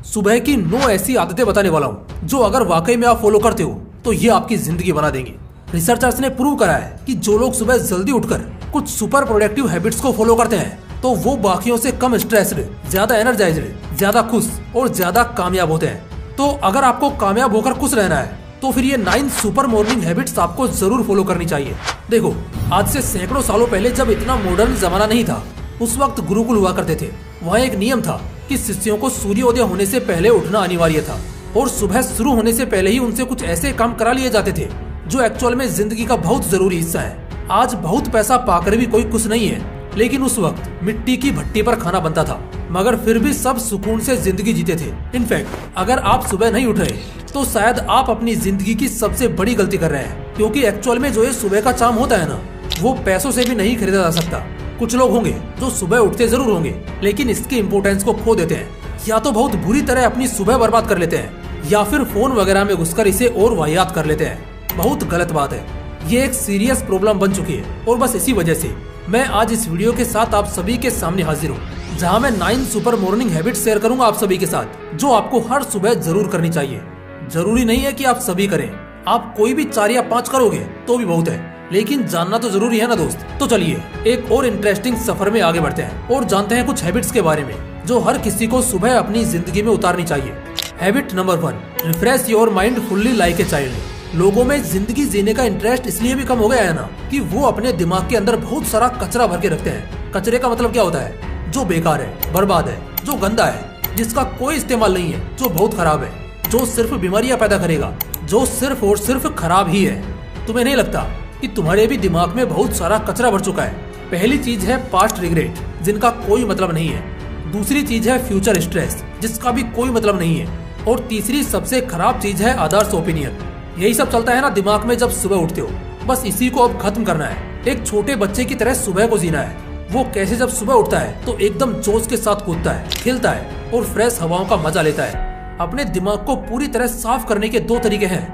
सुबह की 9 ऐसी आदतें बताने वाला हूँ जो अगर वाकई में आप फॉलो करते हो तो ये आपकी जिंदगी बना देंगे। रिसर्चर्स ने प्रूव करा है कि जो लोग सुबह जल्दी उठकर कुछ सुपर प्रोडक्टिव हैबिट्स को फॉलो करते हैं तो वो बाकियों से कम स्ट्रेस्ड, ज्यादा एनर्जाइज्ड, ज्यादा खुश और ज्यादा कामयाब होते हैं। तो अगर आपको कामयाब होकर खुश रहना है तो फिर ये 9 सुपर मॉर्निंग हैबिट्स आपको जरूर फॉलो करनी चाहिए। देखो, आज से सैकड़ों सालों पहले जब इतना मॉडर्न जमाना नहीं था, उस वक्त गुरुकुल हुआ करते थे। वहाँ एक नियम था कि शिष्यों को सूर्योदय होने से पहले उठना अनिवार्य था और सुबह शुरू होने से पहले ही उनसे कुछ ऐसे काम करा लिए जाते थे जो एक्चुअल में जिंदगी का बहुत जरूरी हिस्सा है। आज बहुत पैसा पाकर भी कोई खुश नहीं है, लेकिन उस वक्त मिट्टी की भट्टी पर खाना बनता था, मगर फिर भी सब सुकून से जिंदगी जीते थे। इनफैक्ट अगर आप सुबह नहीं उठ रहे तो शायद आप अपनी जिंदगी की सबसे बड़ी गलती कर रहे हैं, क्योंकि एक्चुअल में जो ये सुबह का चार्म होता है ना, वो पैसों से भी नहीं खरीदा जा सकता। कुछ लोग होंगे जो सुबह उठते जरूर होंगे लेकिन इसकी इम्पोर्टेंस को खो देते हैं, या तो बहुत बुरी तरह अपनी सुबह बर्बाद कर लेते हैं या फिर फोन वगैरह में घुसकर इसे और वाहियात कर लेते हैं। बहुत गलत बात है, ये एक सीरियस प्रॉब्लम बन चुकी है और बस इसी वजह से मैं आज इस वीडियो के साथ आप सभी के सामने हाजिर हूँ, जहाँ मैं 9 सुपर मॉर्निंग हैबिट्स शेयर करूंगा आप सभी के साथ, जो आपको हर सुबह जरूर करनी चाहिए। जरूरी नहीं है कि आप सभी करें, आप कोई भी 4 या 5 करोगे तो भी बहुत है, लेकिन जानना तो जरूरी है ना दोस्त। तो चलिए एक और इंटरेस्टिंग सफर में आगे बढ़ते हैं और जानते हैं कुछ हैबिट्स के बारे में जो हर किसी को सुबह अपनी जिंदगी में उतारनी चाहिए। Habit number 1, refresh your mind fully like a child. लोगों में जिंदगी जीने का इंटरेस्ट इसलिए भी कम हो गया है ना कि वो अपने दिमाग के अंदर बहुत सारा कचरा भर के रखते हैं। कचरे का मतलब क्या होता है? जो बेकार है, बर्बाद है, जो गंदा है, जिसका कोई इस्तेमाल नहीं है, जो बहुत खराब है, जो सिर्फ बीमारियां पैदा करेगा, जो सिर्फ और सिर्फ खराब ही है। तुम्हें नहीं लगता कि तुम्हारे भी दिमाग में बहुत सारा कचरा भर चुका है? पहली चीज है पास्ट रिग्रेट, जिनका कोई मतलब नहीं है। दूसरी चीज है फ्यूचर स्ट्रेस, जिसका भी कोई मतलब नहीं है। और तीसरी सबसे खराब चीज है अदर्स ओपिनियन। यही सब चलता है ना दिमाग में जब सुबह उठते हो। बस इसी को अब खत्म करना है। एक छोटे बच्चे की तरह सुबह को जीना है। वो कैसे जब सुबह उठता है तो एकदम जोश के साथ कूदता है, खेलता है और फ्रेश हवाओं का मजा लेता है। अपने दिमाग को पूरी तरह साफ करने के 2 तरीके हैं।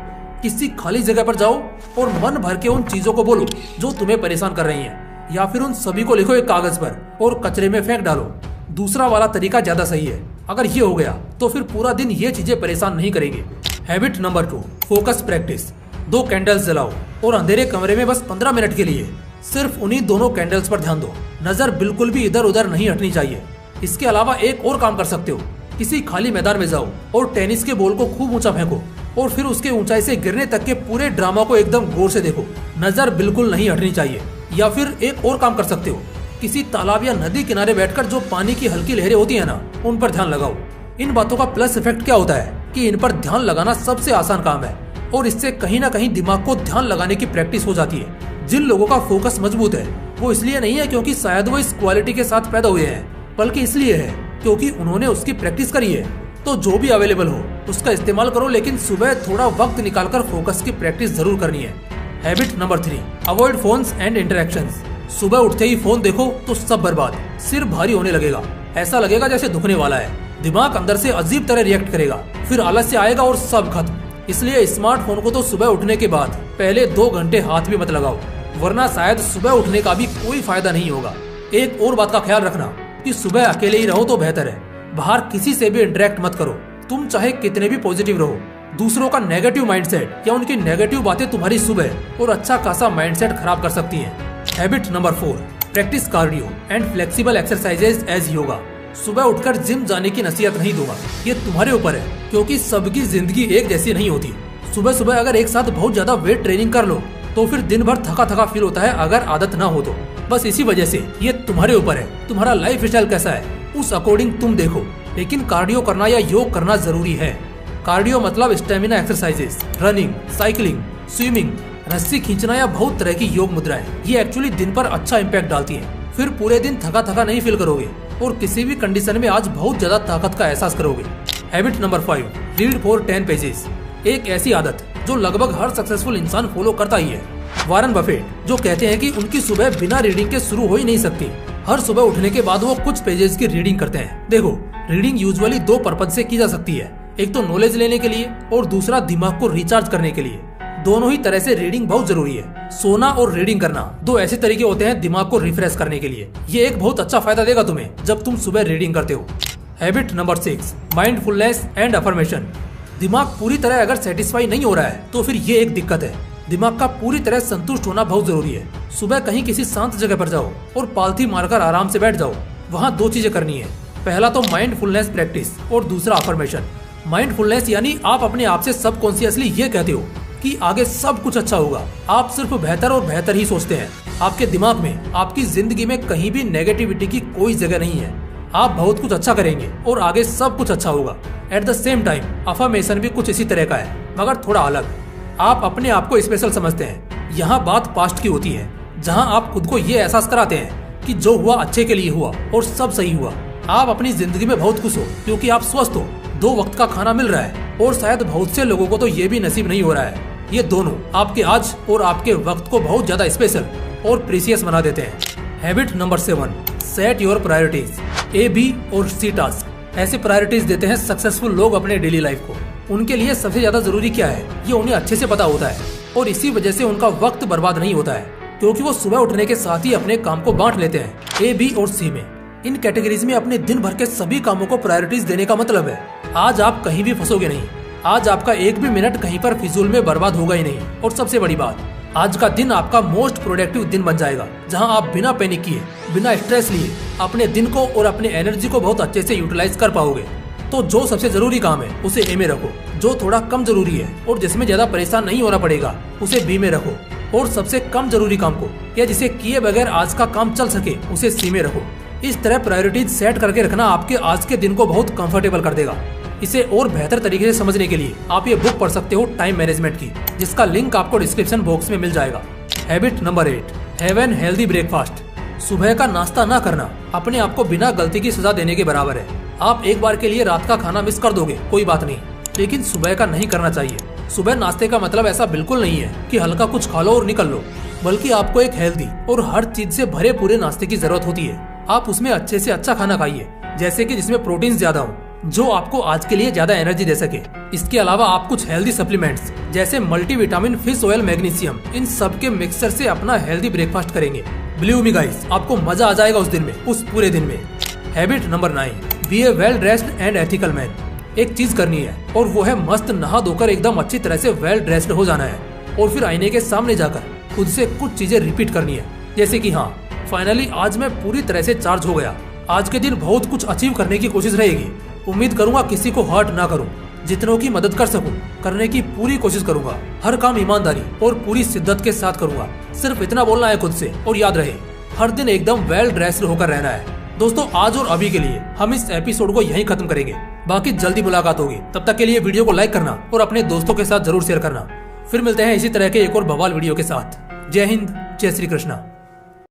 किसी खाली जगह पर जाओ और मन भर के उन चीजों को बोलो जो तुम्हें परेशान कर रही हैं, या फिर उन सभी को लिखो एक कागज पर और कचरे में फेंक डालो। दूसरा वाला तरीका ज्यादा सही है। अगर ये हो गया तो फिर पूरा दिन ये चीजें परेशान नहीं करेंगे। Habit number 2, focus practice. 2 candles जलाओ और अंधेरे कमरे में बस 15 मिनट के लिए सिर्फ उन्हीं दोनों कैंडल्स पर ध्यान दो। नजर बिल्कुल भी इधर उधर नहीं हटनी चाहिए। इसके अलावा एक और काम कर सकते हो, किसी खाली मैदान में जाओ और टेनिस के बॉल को खूब ऊंचा फेंको और फिर उसके ऊंचाई से गिरने तक के पूरे ड्रामा को एकदम गौर से देखो। नजर बिल्कुल नहीं हटनी चाहिए। या फिर एक और काम कर सकते हो, किसी तालाब या नदी किनारे बैठकर जो पानी की हल्की लहरें होती है ना, उन पर ध्यान लगाओ। इन बातों का प्लस इफेक्ट क्या होता है कि इन पर ध्यान लगाना सबसे आसान काम है और इससे कहीं ना कहीं दिमाग को ध्यान लगाने की प्रैक्टिस हो जाती है। जिन लोगों का फोकस मजबूत है वो इसलिए नहीं है क्योंकि शायद वो इस क्वालिटी के साथ पैदा हुए हैं, बल्कि इसलिए है क्योंकि उन्होंने उसकी प्रैक्टिस करी है। तो जो भी अवेलेबल हो उसका इस्तेमाल करो, लेकिन सुबह थोड़ा वक्त निकालकर फोकस की प्रैक्टिस जरूर करनी है। Habit number 3, avoid phones and interactions. सुबह उठते ही फोन देखो तो सब बर्बाद, सिर भारी होने लगेगा, ऐसा लगेगा जैसे दुखने वाला है। दिमाग अंदर से अजीब तरह रिएक्ट करेगा, फिर आलस्य आएगा और सब खत्म। इसलिए स्मार्टफोन को तो सुबह उठने के बाद पहले 2 घंटे हाथ भी मत लगाओ, वरना शायद सुबह उठने का भी कोई फायदा नहीं होगा। एक और बात का ख्याल रखना कि सुबह अकेले ही रहो तो बेहतर है। बाहर किसी से भी इंटरेक्ट मत करो। तुम चाहे कितने भी पॉजिटिव रहो, दूसरों का नेगेटिव माइंडसेट या उनकी नेगेटिव बातें तुम्हारी सुबह और अच्छा खासा माइंडसेट खराब कर सकती हैं। Habit number 4, practice cardio and flexible exercises as yoga. सुबह उठकर जिम जाने की नसीहत नहीं दूंगा, ये तुम्हारे ऊपर है, क्योंकि सबकी जिंदगी एक जैसी नहीं होती। सुबह सुबह अगर एक साथ बहुत ज्यादा वेट ट्रेनिंग कर लो तो फिर दिन भर थका थका फील होता है, अगर आदत ना हो तो। बस इसी वजह से ये तुम्हारे ऊपर है, तुम्हारा लाइफ स्टाइल कैसा है उस अकॉर्डिंग तुम देखो। लेकिन कार्डियो करना या योग करना जरूरी है। कार्डियो मतलब stamina exercises, running, cycling, swimming, रस्सी खींचना या बहुत तरह की योग मुद्राएं। ये एक्चुअली दिन पर अच्छा इम्पैक्ट डालती है। फिर पूरे दिन थका थका नहीं फील करोगे और किसी भी कंडीशन में आज बहुत ज्यादा ताकत का एहसास करोगे। Habit number 5, read for 10 pages. एक ऐसी आदत जो लगभग हर सक्सेसफुल इंसान फॉलो करता ही है। वॉरेन बफेट जो कहते हैं कि उनकी सुबह बिना रीडिंग के शुरू हो ही नहीं सकती। हर सुबह उठने के बाद वो कुछ पेजेस की रीडिंग करते हैं। देखो, रीडिंग यूजुअली 2 पर्पज से की जा सकती है, एक तो नॉलेज लेने के लिए और दूसरा दिमाग को रिचार्ज करने के लिए। दोनों ही तरह से रीडिंग बहुत जरूरी है। सोना और रीडिंग करना 2 ऐसे तरीके होते हैं दिमाग को रिफ्रेश करने के लिए। ये एक बहुत अच्छा फायदा देगा तुम्हें जब तुम सुबह रीडिंग करते हो। Habit number 6, mindfulness and affirmation. दिमाग पूरी तरह अगर सेटिस्फाई नहीं हो रहा है तो फिर ये एक दिक्कत है। दिमाग का पूरी तरह संतुष्ट होना बहुत जरूरी है। सुबह कहीं किसी शांत जगह पर जाओ और पालथी मारकर आराम से बैठ जाओ। वहाँ 2 चीजें करनी है। पहला तो माइंडफुलनेस प्रैक्टिस और दूसरा अफर्मेशन। माइंडफुलनेस यानी आप अपने आप से सबकॉन्शियसली ये कहते हो कि आगे सब कुछ अच्छा होगा। आप सिर्फ बेहतर और बेहतर ही सोचते हैं। आपके दिमाग में, आपकी जिंदगी में कहीं भी नेगेटिविटी की कोई जगह नहीं है। आप बहुत कुछ अच्छा करेंगे और आगे सब कुछ अच्छा होगा। At the same time affirmation भी कुछ इसी तरह का है, मगर थोड़ा अलग। आप अपने आप को स्पेशल समझते हैं। यहाँ बात पास्ट की होती है, जहाँ आप खुद को ये एहसास कराते हैं कि जो हुआ अच्छे के लिए हुआ और सब सही हुआ। आप अपनी जिंदगी में बहुत खुश हो क्योंकि आप स्वस्थ हो, 2 वक्त का खाना मिल रहा है और शायद बहुत से लोगों को तो ये भी नसीब नहीं हो रहा है। ये दोनों आपके आज और आपके वक्त को बहुत ज्यादा स्पेशल और प्रीसियस बना देते हैं। Habit number 7, set your priorities. A, B और C टास्क ऐसे प्रायोरिटीज देते हैं सक्सेसफुल लोग अपने डेली लाइफ को। उनके लिए सबसे ज्यादा जरूरी क्या है ये उन्हें अच्छे से पता होता है और इसी वजह से उनका वक्त बर्बाद नहीं होता है, क्योंकि वो सुबह उठने के साथ ही अपने काम को बांट लेते हैं A, B और C में। इन कैटेगरीज में अपने दिन भर के सभी कामों को प्रायोरिटीज देने का मतलब है आज आप कहीं भी फंसोगे नहीं। आज आपका एक भी मिनट कहीं पर फिजूल में बर्बाद होगा ही नहीं। और सबसे बड़ी बात, आज का दिन आपका मोस्ट प्रोडक्टिव दिन बन जाएगा, जहां आप बिना पैनिक किए, बिना स्ट्रेस लिए अपने दिन को और अपने एनर्जी को बहुत अच्छे से यूटिलाइज कर पाओगे। तो जो सबसे जरूरी काम है उसे ए में रखो, जो थोड़ा कम जरूरी है और जिसमें ज्यादा परेशान नहीं होना पड़ेगा उसे बी में रखो, और सबसे कम जरूरी काम को या जिसे किए बगैर आज का काम चल सके उसे सी में रखो। इस तरह प्रायोरिटीज सेट करके रखना आपके आज के दिन को बहुत कंफर्टेबल कर देगा। इसे और बेहतर तरीके से समझने के लिए आप ये बुक पढ़ सकते हो टाइम मैनेजमेंट की, जिसका लिंक आपको डिस्क्रिप्शन बॉक्स में मिल जाएगा। Habit number 8, have an healthy breakfast. सुबह का नाश्ता ना करना अपने आप को बिना गलती की सजा देने के बराबर है। आप एक बार के लिए रात का खाना मिस कर दोगे कोई बात नहीं, लेकिन सुबह का नहीं करना चाहिए। सुबह नाश्ते का मतलब ऐसा बिल्कुल नहीं है कि हल्का कुछ खा लो और निकल लो, बल्कि आपको एक हेल्दी और हर चीज से भरे पूरे नाश्ते की जरूरत होती है। आप उसमें अच्छे से अच्छा खाना खाइए, जैसे कि जिसमें प्रोटीन ज्यादा हो, जो आपको आज के लिए ज्यादा एनर्जी दे सके। इसके अलावा आप कुछ हेल्दी सप्लीमेंट्स जैसे मल्टीविटामिन, फिश ऑयल, मैग्नीशियम, इन सब के मिक्सचर से अपना हेल्दी ब्रेकफास्ट करेंगे। बिलीव मी गाइस, आपको मजा आ जाएगा उस दिन में, उस पूरे दिन में। Habit number 9, be a well dressed and ethical man. एक चीज करनी है और वो है मस्त नहा धोकर एकदम अच्छी तरह से वेल ड्रेस्ड हो जाना है, और फिर आईने के सामने जाकर खुद से कुछ चीजें रिपीट करनी है, जैसे कि हाँ, फाइनली आज मैं पूरी तरह से चार्ज हो गया। आज के दिन बहुत कुछ अचीव करने की कोशिश रहेगी। उम्मीद करूंगा किसी को हर्ट ना करूं, जितनों की मदद कर सकूं करने की पूरी कोशिश करूंगा। हर काम ईमानदारी और पूरी शिद्दत के साथ करूंगा। सिर्फ इतना बोलना है खुद से, और याद रहे हर दिन एकदम वेल ड्रेस्ड होकर रहना है। दोस्तों, आज और अभी के लिए हम इस एपिसोड को यहीं खत्म करेंगे। बाकी जल्दी मुलाकात होगी, तब तक के लिए वीडियो को लाइक करना और अपने दोस्तों के साथ जरूर शेयर करना। फिर मिलते हैं इसी तरह के एक और बवाल वीडियो के साथ। जय हिंद, जय श्री कृष्णा।